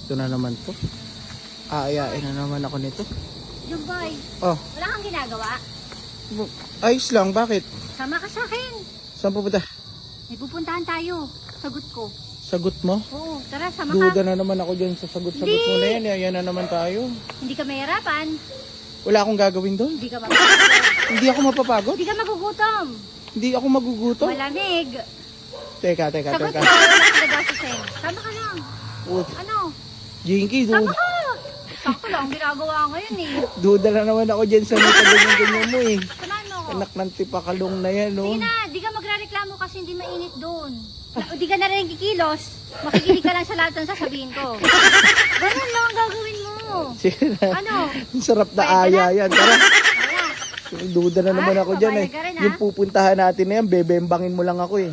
Ito na naman to. Aayain na naman ako nito. Jumboy, Oh, wala kang ginagawa? ayos lang. Bakit? Sama ka sa akin. Saan pupunta? May pupuntahan tayo. Sagot ko. Sagot mo? Oo, tara, sama ka. Duda na naman ako dyan sa sagot-sagot Hindi. mo na yan. Ayan na naman tayo. Hindi ka mahirapan. Wala akong gagawin doon. Hindi ka magugutom. Hindi ako mapapagod. Hindi ka magugutom. Hindi ako magugutom. Malamig. Teka. Sagot ko, wala kang gagastusin. Sama ka lang. Ano? Jinky, Sama ka. Sakto lang ang ginagawa ngayon eh. duda na naman ako dyan sa mga ganyan-ganyan mo eh. Samahan mo ko. Anak ng tipakalong na yan, no? Sige na, di ka magrereklamo kasi hindi mainit doon. Di ka na rin kikilos. Makikinig ka lang sa lahat ng sasabihin ko. Ganun lang ang gagawin mo. Sige na. Ano? Ang sarap na Pwede aya na? yan. Tara. Ayan. Duda na naman ako dyan eh. papayag ka rin, ha? Yung pupuntahan natin na yan, bebembangin mo lang ako eh.